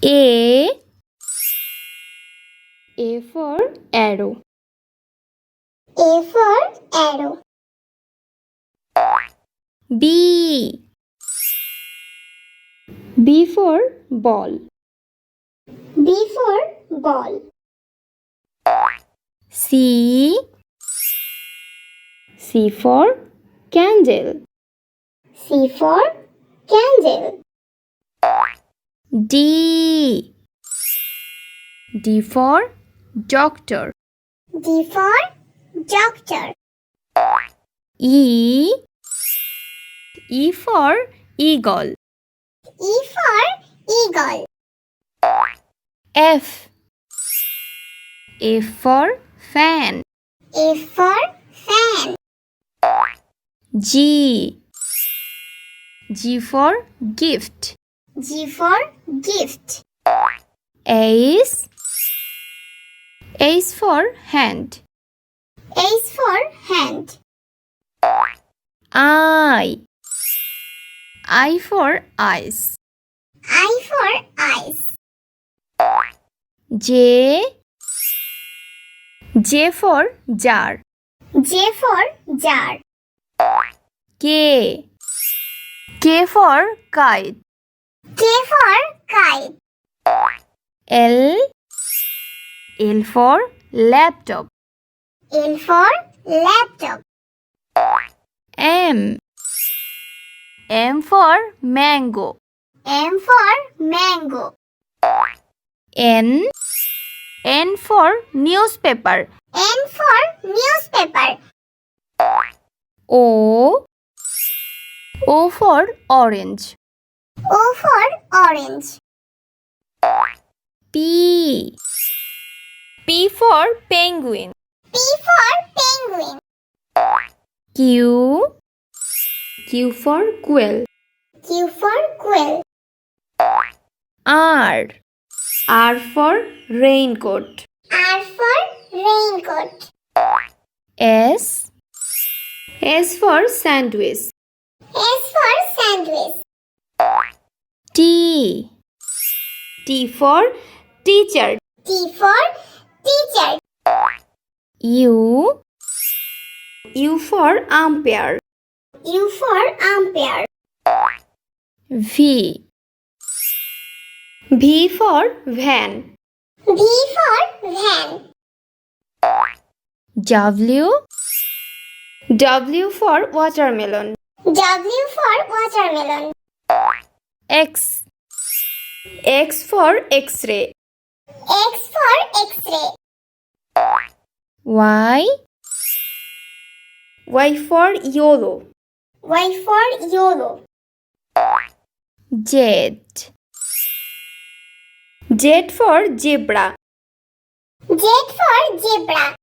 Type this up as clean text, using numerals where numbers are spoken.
A. A for arrow. A for arrow. B. B for ball. B for ball. C. C for candle. C for candle. D. D for doctor. D for doctor. E. E for eagle. E for eagle. F. F for fan. F for fan. G. G for gift. G for gift. H. H for hand. H for hand. I. I for eyes. I for eyes. J. J for jar. J for jar. K. K for kite. K for kite. L. L for laptop. L for laptop. M. M for mango. M for mango. N. N for newspaper. N for newspaper. O. O for orange. O for orange. P. P for penguin. P for penguin. Q. Q for quail. Q for quill. R. R for raincoat. R for raincoat. S. S for sandwich. S for sandwich. T. T for teacher. T for teacher. U. U for umpire. U for umpire. V. V for van. V for van. W. W for watermelon. W for watermelon. X. X for X-ray. X for X-ray. Y. Y for yellow. Y for yellow. Z. Z for zebra. Z for zebra.